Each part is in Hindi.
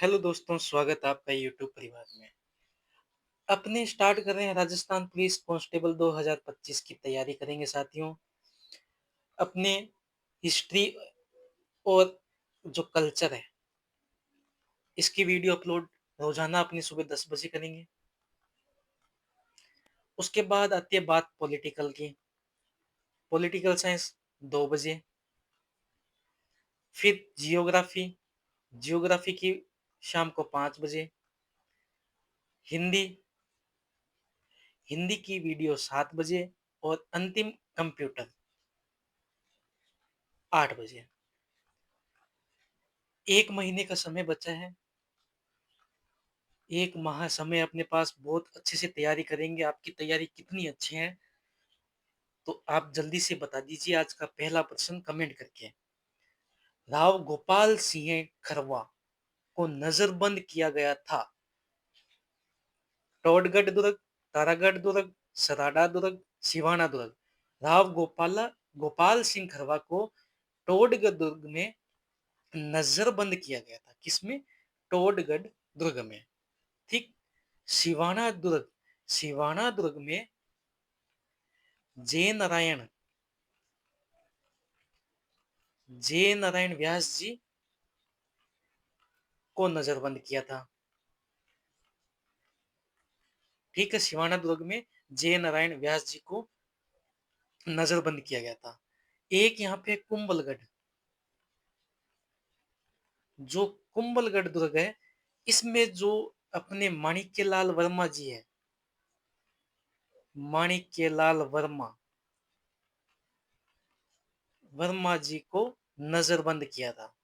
हेलो दोस्तों, स्वागत है आपका यूट्यूब परिवार में। अपने स्टार्ट कर रहे हैं राजस्थान पुलिस कांस्टेबल 2025 की तैयारी करेंगे साथियों। अपने हिस्ट्री और जो कल्चर है, इसकी वीडियो अपलोड रोजाना अपनी सुबह 10 बजे करेंगे। उसके बाद आती है बात पॉलिटिकल की। पॉलिटिकल साइंस 2 बजे। फिर जियोग्राफी। जियोग्राफी की शाम को 5 बजे। हिंदी। हिंदी की वीडियो 7 बजे। और अंतिम कंप्यूटर 8 बजे। 1 महीने का समय बचा है। 1 माह समय अपने पास, बहुत अच्छे से तैयारी करेंगे। आपकी तैयारी कितनी अच्छी है, तो आप जल्दी से बता दीजिए आज का पहला प्रश्न कमेंट करके। राव गोपाल सिंह खरवा को नजरबंद किया गया था। टोडगढ़ दुर्ग, तारागढ़ दुर्ग, सराड़ा दुर्ग, सिवाना दुर्ग। गोपाल सिंह खरवा को टोडगढ़ दुर्ग में नजरबंद किया गया था। किसमें? टोडगढ़ दुर्ग में। ठीक। सिवाना दुर्ग। सिवाना दुर्ग में जय नारायण जय नारायण व्यास जी को नजरबंद किया था। ठीक है, सिवाना दुर्ग में जय नारायण व्यास जी को नजरबंद किया गया था। एक यहाँ पे कुंभलगढ़, जो कुंभलगढ़ दुर्ग है, इसमें जो अपने माणिक्यलाल वर्मा जी है, माणिक्यलाल वर्मा वर्मा जी को नजरबंद किया था।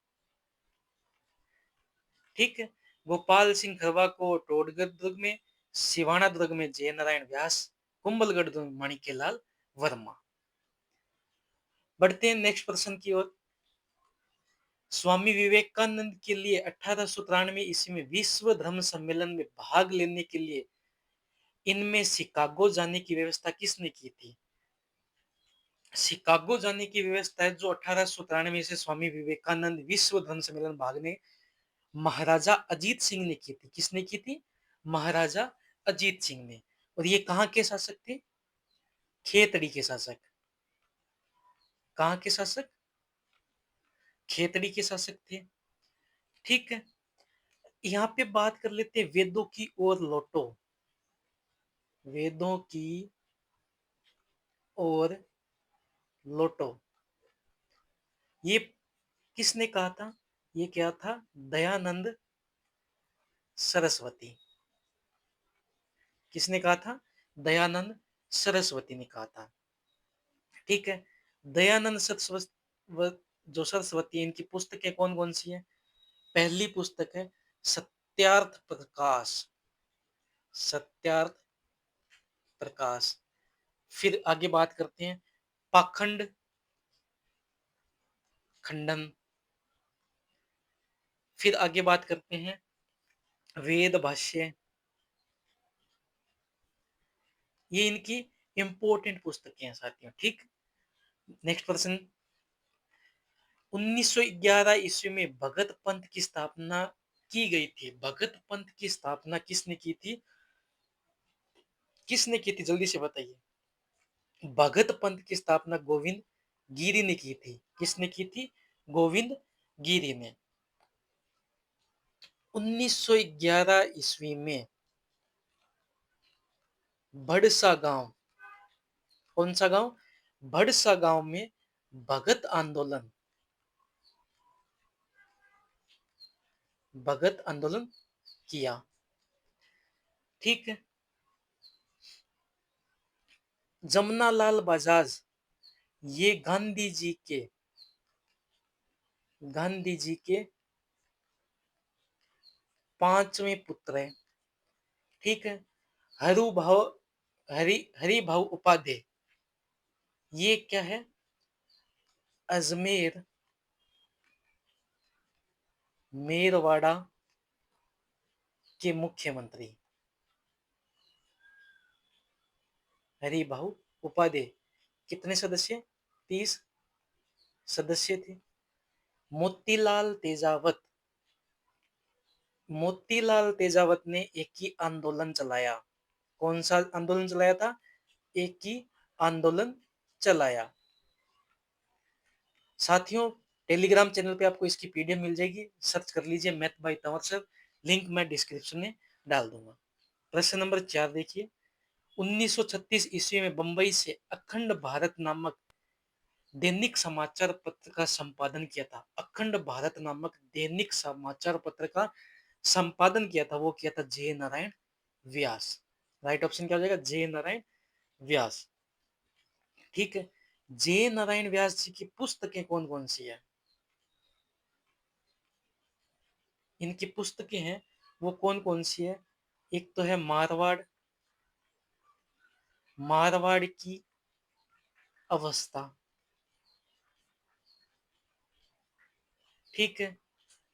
ठीक है। गोपाल सिंह खरवा को टोडगढ़ दुर्ग में, सिवाना दुर्ग में जय नारायण व्यास, कुंभलगढ़ दुर्ग में माणिक्यलाल वर्मा। बढ़ते हैं नेक्स्ट प्रश्न की ओर। स्वामी विवेकानंद के लिए 1893 ईस्वी में विश्व धर्म सम्मेलन में भाग लेने के लिए इनमें शिकागो जाने की व्यवस्था किसने की थी? शिकागो जाने की व्यवस्था है जो 1893 से स्वामी विवेकानंद विश्व धर्म सम्मेलन भागने महाराजा अजीत सिंह ने की थी। किसने की थी? महाराजा अजीत सिंह ने। और ये कहाँ के शासक थे? खेतड़ी के शासक। कहाँ के शासक? खेतड़ी के शासक थे। ठीक है। यहाँ पे बात कर लेते हैं वेदों की ओर लौटो। वेदों की ओर लौटो, ये किसने कहा था? ये क्या था? दयानंद सरस्वती। किसने कहा था? दयानंद सरस्वती ने कहा था। ठीक है। दयानंद सरस्वती, जो सरस्वती, इनकी पुस्तकें कौन कौन सी है? पहली पुस्तक है सत्यार्थ प्रकाश। सत्यार्थ प्रकाश। फिर आगे बात करते हैं पाखंड खंडन। फिर आगे बात करते हैं वेद भाष्य। ये इनकी इंपॉर्टेंट पुस्तकें हैं साथियों। ठीक। नेक्स्ट प्रश्न। 1911 ईस्वी में भगत पंथ की स्थापना की गई थी। भगत पंथ की स्थापना किसने की थी? किसने की थी, जल्दी से बताइए। भगत पंथ की स्थापना गोविंद गिरी ने की थी। किसने की थी? गोविंद गिरी ने। 1911 ईस्वी में भड़सा गांव, कौन सा गांव? भड़सा गांव में भगत आंदोलन, भगत आंदोलन किया। ठीक है। जमनालाल बजाज, ये गांधी जी के पांचवें पुत्र है। ठीक है। हरु भाव हरि भाव उपाध्याय, ये क्या है? अजमेर मेरवाड़ा के मुख्यमंत्री। हरि भाव उपाध्याय कितने सदस्य? 30 सदस्य थे। मोतीलाल तेजावत, मोतीलाल तेजावत ने एक ही आंदोलन चलाया। कौन सा आंदोलन चलाया था? एक ही आंदोलन चलाया। साथियों, टेलीग्राम चैनल पे आपको इसकी पीडीएफ मिल जाएगी, सर्च कर लीजिए math bye Tanwar sir, link मैं डिस्क्रिप्शन में डाल दूंगा। प्रश्न नंबर 4 देखिए, 1936 ईस्वी में बंबई से अखंड भारत नामक दैनिक समाचार पत्र का संपादन किया था। अखंड भारत नामक दैनिक समाचार पत्र का संपादन किया था, वो किया था जे नारायण व्यास। राइट ऑप्शन क्या हो जाएगा? जे नारायण व्यास। ठीक है, जे नारायण व्यास जी की पुस्तकें कौन कौन सी है? इनकी पुस्तकें हैं वो कौन कौन सी है? एक तो है मारवाड़, मारवाड़ की अवस्था। ठीक है,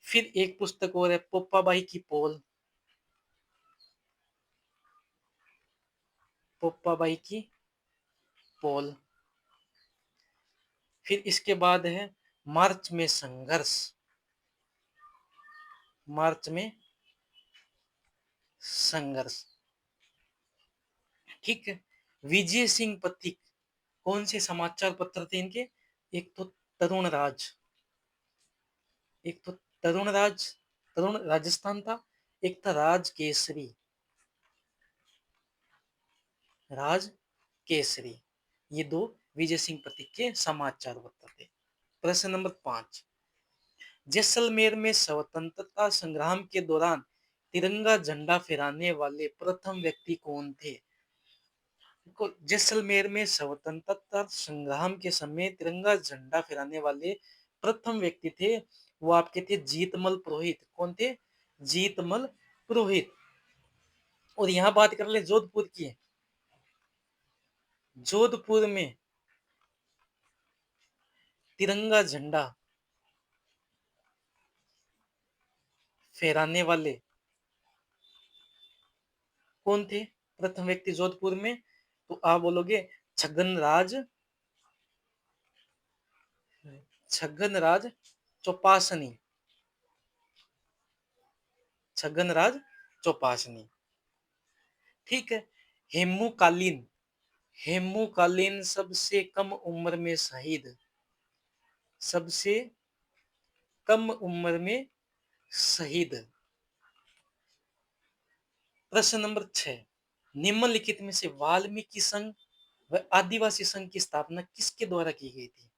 फिर एक पुस्तक और है पोप्पाबाई की पोल, पोप्पाबाई की पोल। फिर इसके बाद है मार्च में संघर्ष, मार्च में संघर्ष। ठीक है, विजय सिंह पथिक, कौन से समाचार पत्र थे इनके? एक तो तरुण राज, एक तो तरुण राज, तरुण राजस्थान था, एक था राज केसरी, राज केसरी। ये दो विजय सिंह पथिक के समाचार पत्र थे। प्रश्न नंबर 5, जैसलमेर में स्वतंत्रता संग्राम के दौरान तिरंगा झंडा फहराने वाले प्रथम व्यक्ति कौन थे? जैसलमेर में स्वतंत्रता संग्राम के समय तिरंगा झंडा फहराने वाले प्रथम व्यक्ति थे, वो आपके थे जीतमल पुरोहित। कौन थे? जीतमल पुरोहित। और यहां बात कर ले जोधपुर की, जोधपुर में तिरंगा झंडा फहराने वाले कौन थे प्रथम व्यक्ति जोधपुर में? तो आप बोलोगे छगन राज, छगन राज चौपासनी, छगन राज चौपासनी। ठीक है, हेमू कालीन, हेमू कालीन सबसे कम उम्र में शहीद, सबसे कम उम्र में शहीद। प्रश्न नंबर 6, निम्नलिखित में से वाल्मीकि संघ व आदिवासी संघ की स्थापना किसके द्वारा की गई थी?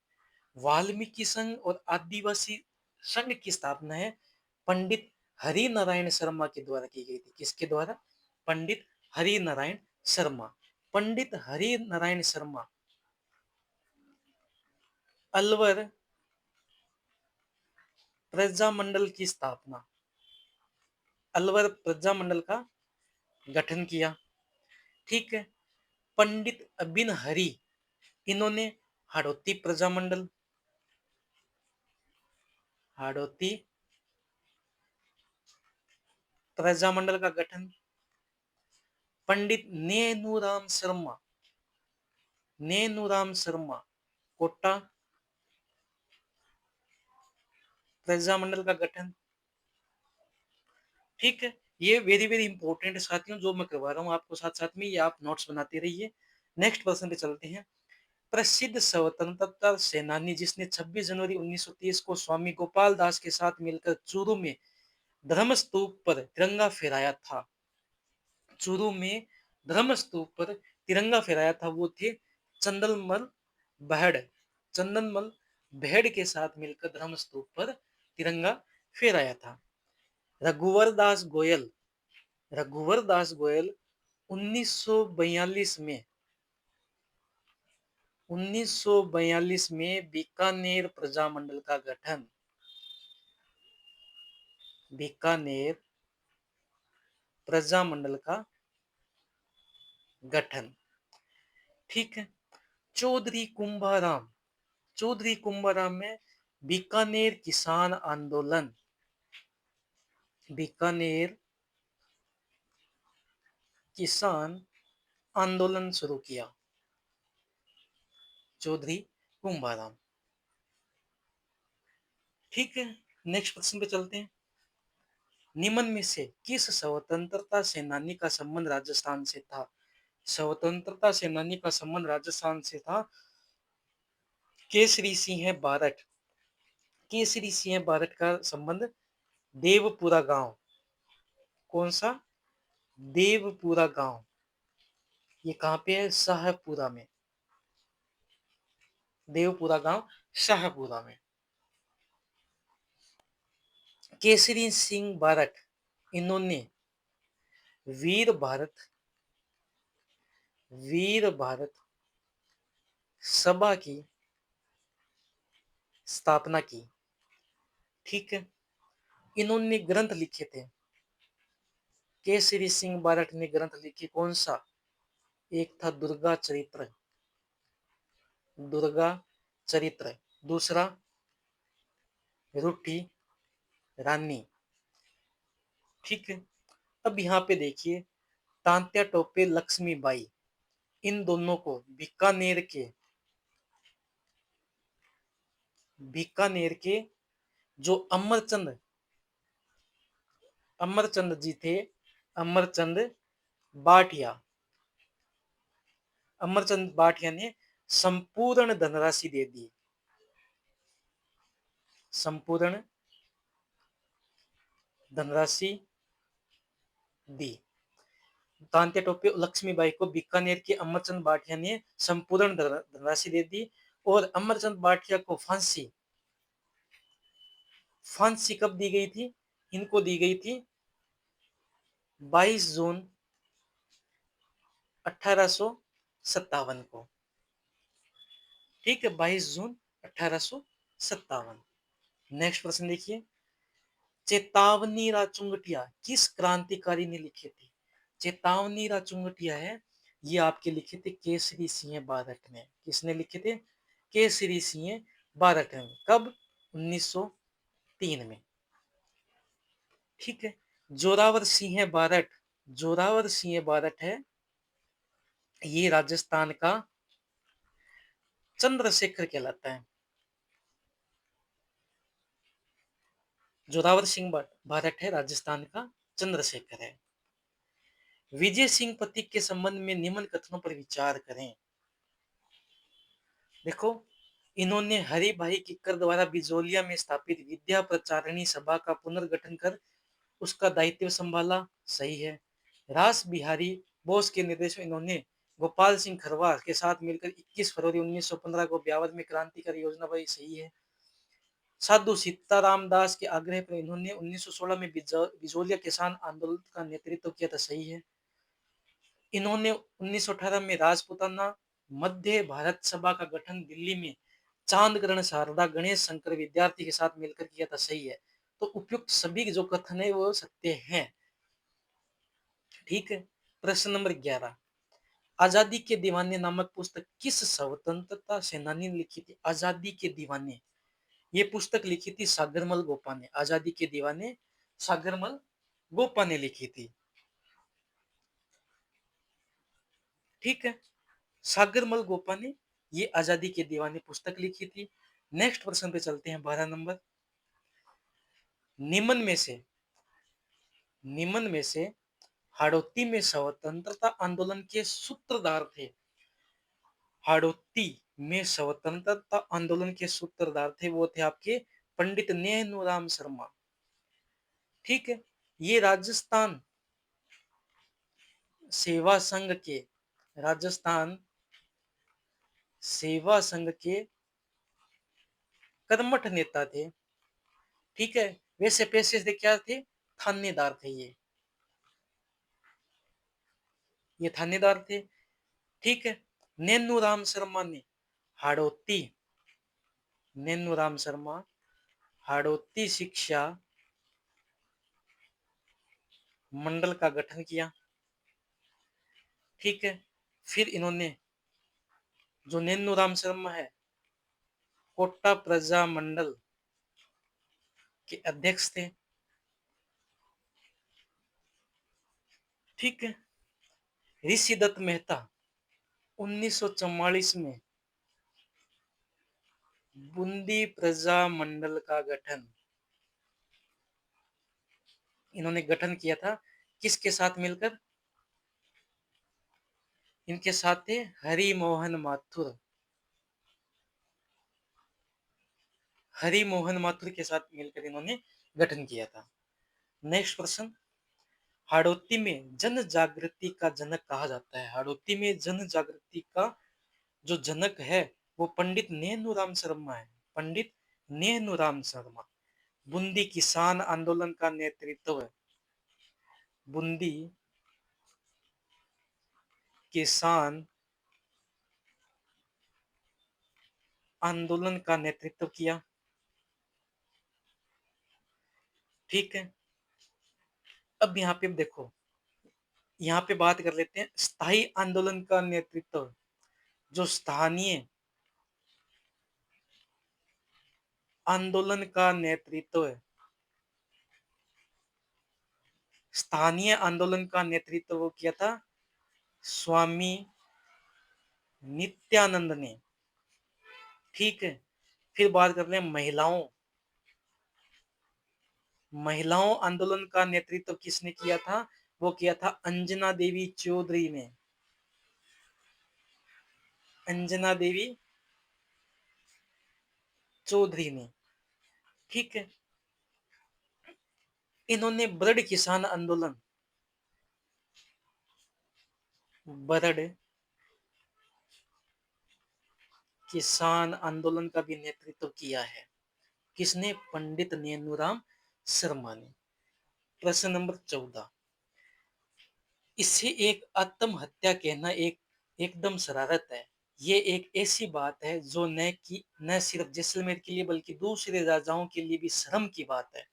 वाल्मीकि संघ और आदिवासी संघ की स्थापना है पंडित हरि नारायण शर्मा के द्वारा की गई थी। किसके द्वारा? पंडित हरि नारायण शर्मा। पंडित हरि नारायण शर्मा अलवर प्रजामंडल की स्थापना, अलवर प्रजामंडल का गठन किया। ठीक है, पंडित अबिन हरि, इन्होंने हाड़ौती प्रजामंडल, हाड़ौती प्रजामंडल का गठन। पंडित नेनूराम शर्मा, नेनूराम शर्मा कोटा प्रजामंडल का गठन। ठीक है, ये वेरी वेरी इंपॉर्टेंट है साथियों, जो मैं करवा रहा हूँ आपको साथ साथ में, ये आप नोट्स बनाते रहिए। नेक्स्ट क्वेश्चन पे चलते हैं। प्रसिद्ध स्वतंत्रता सेनानी जिसने 26 जनवरी 1930 को स्वामी गोपाल दास के साथ मिलकर चूरू में धर्म स्तूप पर तिरंगा फहराया था, चूरू में धर्म स्तूप पर तिरंगा फहराया था, वो थे चंदनमल बहड़, चंदनमल बहड़ के साथ मिलकर धर्म स्तूप पर तिरंगा फहराया था। रघुवर दास गोयल, रघुवर दास गोयल 1942 में, 1942 में बीकानेर प्रजामंडल का गठन, बीकानेर प्रजामंडल का गठन। ठीक है, चौधरी कुंभाराम, चौधरी कुंभाराम में बीकानेर किसान आंदोलन, बीकानेर किसान आंदोलन शुरू किया, चौधरी कुंभाराम। ठीक है, नेक्स्ट प्रश्न पे चलते हैं। निम्न में से किस स्वतंत्रता सेनानी का संबंध राजस्थान से था? स्वतंत्रता सेनानी का संबंध राजस्थान से था केसरी सिंह बारठ। केसरी सिंह बारठ का संबंध देवपुरा गांव, कौन सा? देवपुरा गांव, ये कहाँ पे है? शाहपुरा में। देवपुरा गांव शाहपुरा में। केसरी सिंह बारठ, इन्होंने वीर भारत, वीर भारत सभा की स्थापना की। ठीक है, इन्होंने ग्रंथ लिखे थे। केसरी सिंह बारठ ने ग्रंथ लिखे, कौन सा? एक था दुर्गा चरित्र, दुर्गा चरित्र। दूसरा रूठी रानी। ठीक है, अब यहाँ पे देखिए, तांत्या टोपे लक्ष्मीबाई, इन दोनों को बीकानेर के जो अमरचंद जी थे, अमरचंद बाटिया, अमरचंद बाटिया ने संपूर्ण धनराशि दे दी, संपूर्ण धनराशि दी। तांत्या टोपे लक्ष्मीबाई को बीकानेर के अमरचंद बाटिया ने संपूर्ण धनराशि दे दी। और अमरचंद बाटिया को फांसी, फांसी कब दी गई थी? इनको दी गई थी 22 जून 1857 को। ठीक है, 22 जून 1857। नेक्स्ट प्रश्न देखिए, चेतावनी राचुंगटिया किस क्रांतिकारी ने लिखे थे? चेतावनी राचुंगटिया है, ये आपके लिखे थे केसरी सिंह बारठ ने। किसने लिखे थे? केसरी सिंह बारठ ने। कब? 1903 में। ठीक है, जोरावर सिंह बारठ, जोरावर सिंह बारठ है, ये राजस्थान का चंद्रशेखर कहलाता है। जोरावर सिंह बारठ है, राजस्थान का चंद्रशेखर है। विजय सिंह प्रतीक के संबंध में निम्न कथनों पर विचार करें। देखो, इन्होंने हरि भाई किक्कर द्वारा बिजोलिया में स्थापित विद्या प्रचारिणी सभा का पुनर्गठन कर उसका दायित्व संभाला, सही है। रास बिहारी बोस के निर्देश में इन्होंने गोपाल सिंह खरवार के साथ मिलकर 21 फरवरी 1915 को ब्यावर में क्रांतिकारी योजना बनाई, सही है। साधु सीताराम दास के आग्रह पर इन्होंने 1916 में बिजोलिया किसान आंदोलन का नेतृत्व किया था, सही है। इन्होंने 1918 में राजपुताना मध्य भारत सभा का गठन दिल्ली में चांदग्रहण शारदा गणेश शंकर विद्यार्थी के साथ मिलकर किया था, सही है। तो उपयुक्त सभी जो कथन है वो सत्य हैं। ठीक है, प्रश्न नंबर 11, आजादी के दीवाने नामक पुस्तक किस स्वतंत्रता सेनानी ने लिखी थी? आजादी के दीवाने, ये पुस्तक लिखी थी सागरमल गोपा ने। आजादी के दीवाने सागरमल गोपा ने लिखी थी। ठीक है, सागरमल गोपा ने ये आजादी के दीवाने पुस्तक लिखी थी। नेक्स्ट प्रश्न पे चलते हैं, 12 नंबर। निम्न में से, निम्न में से हाड़ौती में स्वतंत्रता आंदोलन के सूत्रधार थे। हाड़ौती में स्वतंत्रता आंदोलन के सूत्रधार थे, वो थे आपके पंडित नेनुराम शर्मा। ठीक है, ये राजस्थान सेवा संघ के, राजस्थान सेवा संघ के कर्मठ नेता थे। ठीक है, वैसे पेशे से क्या थे? थानेदार थे ये थानेदार थे। ठीक है, नेनुराम शर्मा ने हाड़ौती, नेनुराम शर्मा हाड़ौती शिक्षा मंडल का गठन किया। ठीक है, फिर इन्होंने, जो नेनुराम शर्मा है, कोटा प्रजा मंडल के अध्यक्ष थे। ठीक है, ऋषि दत्त मेहता 1944 में बूंदी प्रजा मंडल का गठन इन्होंने गठन किया था किसके साथ मिलकर? इनके साथ थे हरि मोहन माथुर। हरि मोहन माथुर के साथ मिलकर इन्होंने गठन किया था। नेक्स्ट प्रश्न, हाड़ौती में जन जागृति का जनक कहा जाता है। हाड़ौती में जन जागृति का जो जनक है वो पंडित नेनुराम शर्मा है। पंडित नेनुराम शर्मा। बूंदी किसान आंदोलन का नेतृत्व है। बूंदी किसान आंदोलन का नेतृत्व किया। ठीक है, अब यहाँ पे देखो, यहाँ पे बात कर लेते हैं स्थायी आंदोलन का नेतृत्व। जो स्थानीय आंदोलन का नेतृत्व है, स्थानीय आंदोलन का नेतृत्व वो किया था स्वामी नित्यानंद ने। ठीक है, फिर बात कर रहे हैं महिलाओं। महिलाओं आंदोलन का नेतृत्व किसने किया था? वो किया था अंजना देवी चौधरी ने। अंजना देवी चौधरी ने। ठीक है, इन्होंने बरड़ किसान आंदोलन, बरड़ किसान आंदोलन का भी नेतृत्व किया है। किसने? पंडित नेनुराम शर्मा ने। प्रश्न नंबर 14, इसे एक आत्महत्या कहना एक एकदम शरारत है। ये एक ऐसी बात है जो न सिर्फ जैसलमेर के लिए बल्कि दूसरे राजाओं के लिए भी शर्म की बात है।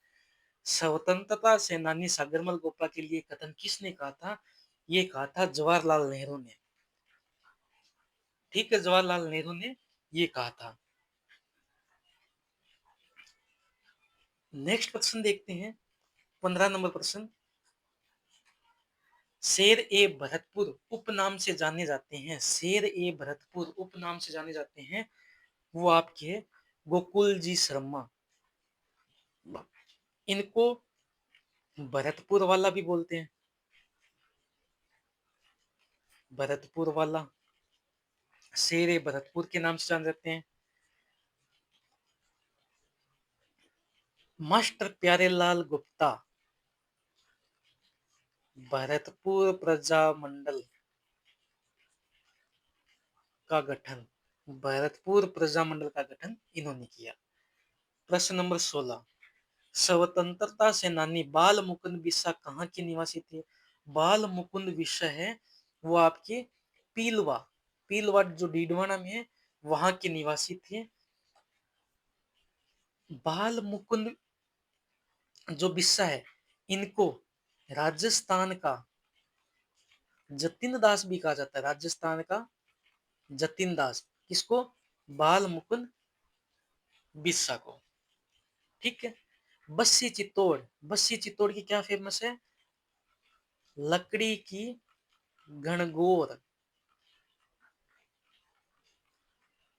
स्वतंत्रता सेनानी सागरमल गोपा के लिए कथन किसने कहा था? ये कहा था जवाहरलाल नेहरू ने। ठीक है, जवाहरलाल नेहरू ने ये कहा था। नेक्स्ट प्रश्न देखते हैं, 15 नंबर प्रश्न, शेर ए भरतपुर उपनाम से जाने जाते हैं। शेर ए भरतपुर उपनाम से जाने जाते हैं वो आपके गोकुल जी शर्मा। इनको भरतपुर वाला भी बोलते हैं। भरतपुर वाला, शेर ए भरतपुर के नाम से जाने जाते हैं। मास्टर प्यारेलाल गुप्ता भरतपुर प्रजा मंडल का गठन, भरतपुर प्रजा मंडल का गठन इन्होंने किया। प्रश्न नंबर 16, स्वतंत्रता सेनानी बाल मुकुंद बिस्सा कहाँ के निवासी थे? बाल मुकुंद बिस्सा है वो आपके पीलवा, पीलवा जो डीडवाना में है वहां के निवासी थे। बाल मुकुंद जो बिस्सा है इनको राजस्थान का जतिन दास भी कहा जाता है। राजस्थान का जतिन दास किसको? बाल मुकुंद बिस्सा को। ठीक है, बस्सी चित्तौड़, बस्सी चित्तौड़ की क्या फेमस है? लकड़ी की घनघोर,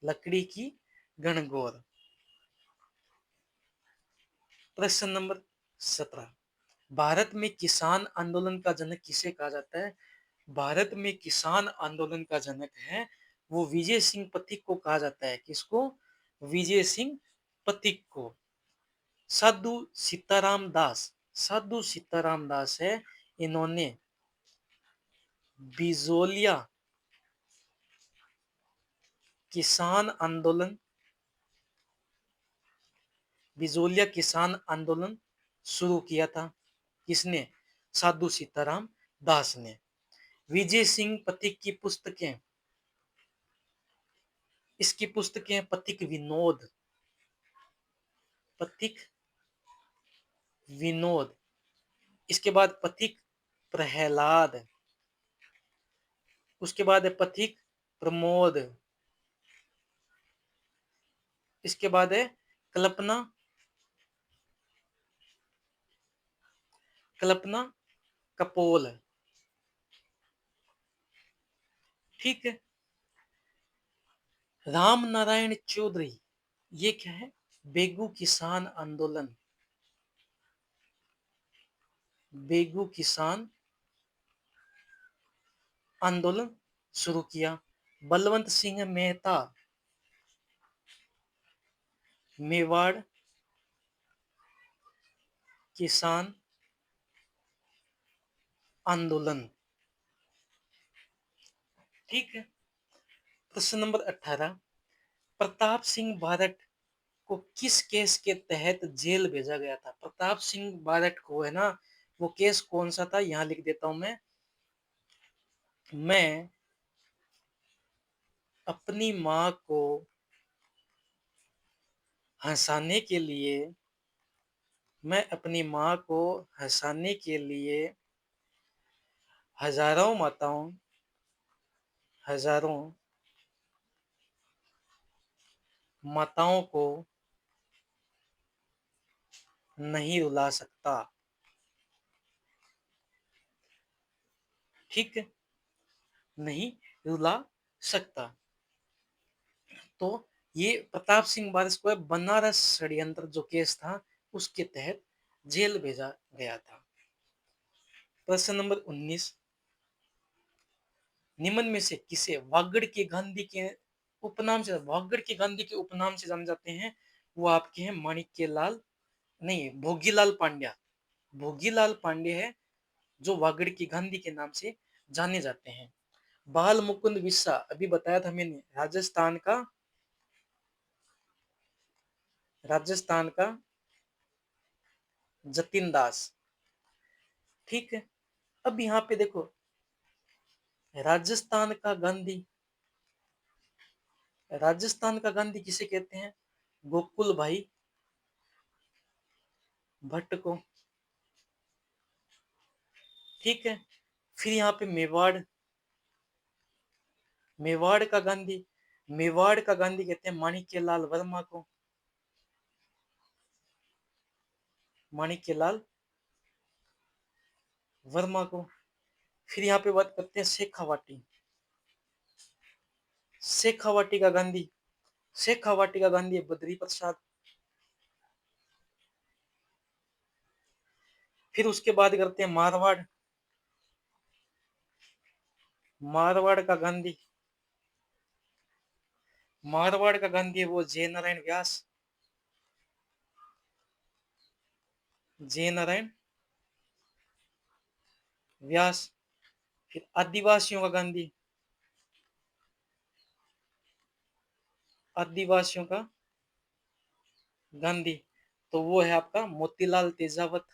लकड़ी की घनघोर। प्रश्न नंबर 17, भारत में किसान आंदोलन का जनक किसे कहा जाता है? भारत में किसान आंदोलन का जनक है वो विजय सिंह पथिक को कहा जाता है। किसको? विजय सिंह पथिक को। साधु सीताराम दास, साधु सीताराम दास है, इन्होंने बिजोलिया किसान आंदोलन, बिजोलिया किसान आंदोलन शुरू किया था। किसने? साधु सीताराम दास ने। विजय सिंह पथिक की पुस्तकें, इसकी पुस्तकें पथिक विनोद, पथिक विनोद, इसके बाद पथिक प्रहलाद, उसके बाद है पथिक प्रमोद, इसके बाद है कल्पना, कल्पना कपोल। ठीक है, राम नारायण चौधरी, ये क्या है? बेगू किसान आंदोलन, बेगू किसान आंदोलन शुरू किया। बलवंत सिंह मेहता मेवाड़ किसान आंदोलन। ठीक है। प्रश्न नंबर 18, प्रताप सिंह बारट को किस केस के तहत जेल भेजा गया था? प्रताप सिंह बारट को है ना, वो केस कौन सा था, यहां लिख देता हूं मैं अपनी मां को हंसाने के लिए मैं अपनी मां को हंसाने के लिए हजारों माताओं को नहीं रुला सकता। ठीक है, नहीं रुला सकता। तो ये प्रताप सिंह बारिश को बनारस षड्यंत्र जो केस था उसके तहत जेल भेजा गया था। प्रश्न नंबर 19, निम्न में से किसे वागड़ के गांधी के उपनाम से जाने जाते हैं? वो आपके हैं माणिक्य लाल, नहीं, भोगीलाल पांड्या। भोगीलाल पांडे है जो वागड़ की गांधी के नाम से जाने जाते हैं। बाल मुकुंद बिस्सा, अभी बताया था मैंने, राजस्थान का जतिन दास। ठीक है। अब यहाँ पे देखो, राजस्थान का गांधी, राजस्थान का गांधी किसे कहते हैं? गोकुल भाई भट्ट को। ठीक है। फिर यहाँ पे मेवाड़ का गांधी कहते हैं माणिक्यलाल वर्मा को। माणिक्यलाल वर्मा को। फिर यहाँ पे बात करते हैं शेखावाटी का गांधी है बद्री प्रसाद। फिर उसके बाद करते हैं मारवाड़ का गांधी। मारवाड़ का गांधी है वो जय नारायण व्यास। जय नारायण व्यास। फिर आदिवासियों का गांधी तो वो है आपका मोतीलाल तेजावत।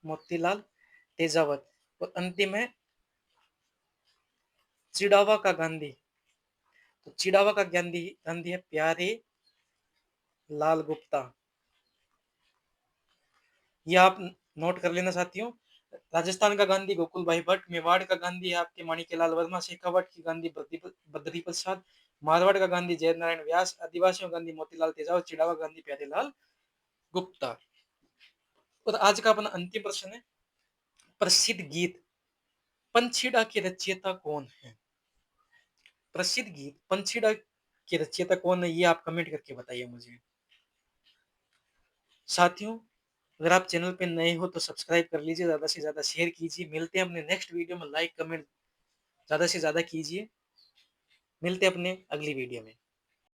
मोतीलाल तेजावत। और अंतिम है चिड़ावा का गांधी। तो चिड़ावा का गांधी गांधी है प्यारे लाल गुप्ता। ये आप नोट कर लेना साथियों। राजस्थान का गांधी गोकुल भाई भट्ट, मेवाड़ का गांधी है आपके माणिक्यलाल वर्मा, शेखावाट की गांधी बद्री प्रसाद, मारवाड़ का गांधी जय नारायण व्यास, आदिवासियों का गांधी मोतीलाल तेजावत, चिड़ावा गांधी प्यारेलाल गुप्ता। और आज का अपना अंतिम प्रश्न है, प्रसिद्ध गीत पंछीड़ा के रचयिता कौन है? प्रसिद्ध गीत पंछीड़ा के रचयिता कौन है, ये आप कमेंट करके बताइए मुझे। साथियों, अगर आप चैनल पे नए हो तो सब्सक्राइब कर लीजिए, ज्यादा से ज्यादा शेयर कीजिए। मिलते हैं अपने नेक्स्ट वीडियो में, लाइक कमेंट ज्यादा से ज्यादा कीजिए। मिलते हैं अपने अगली वीडियो में।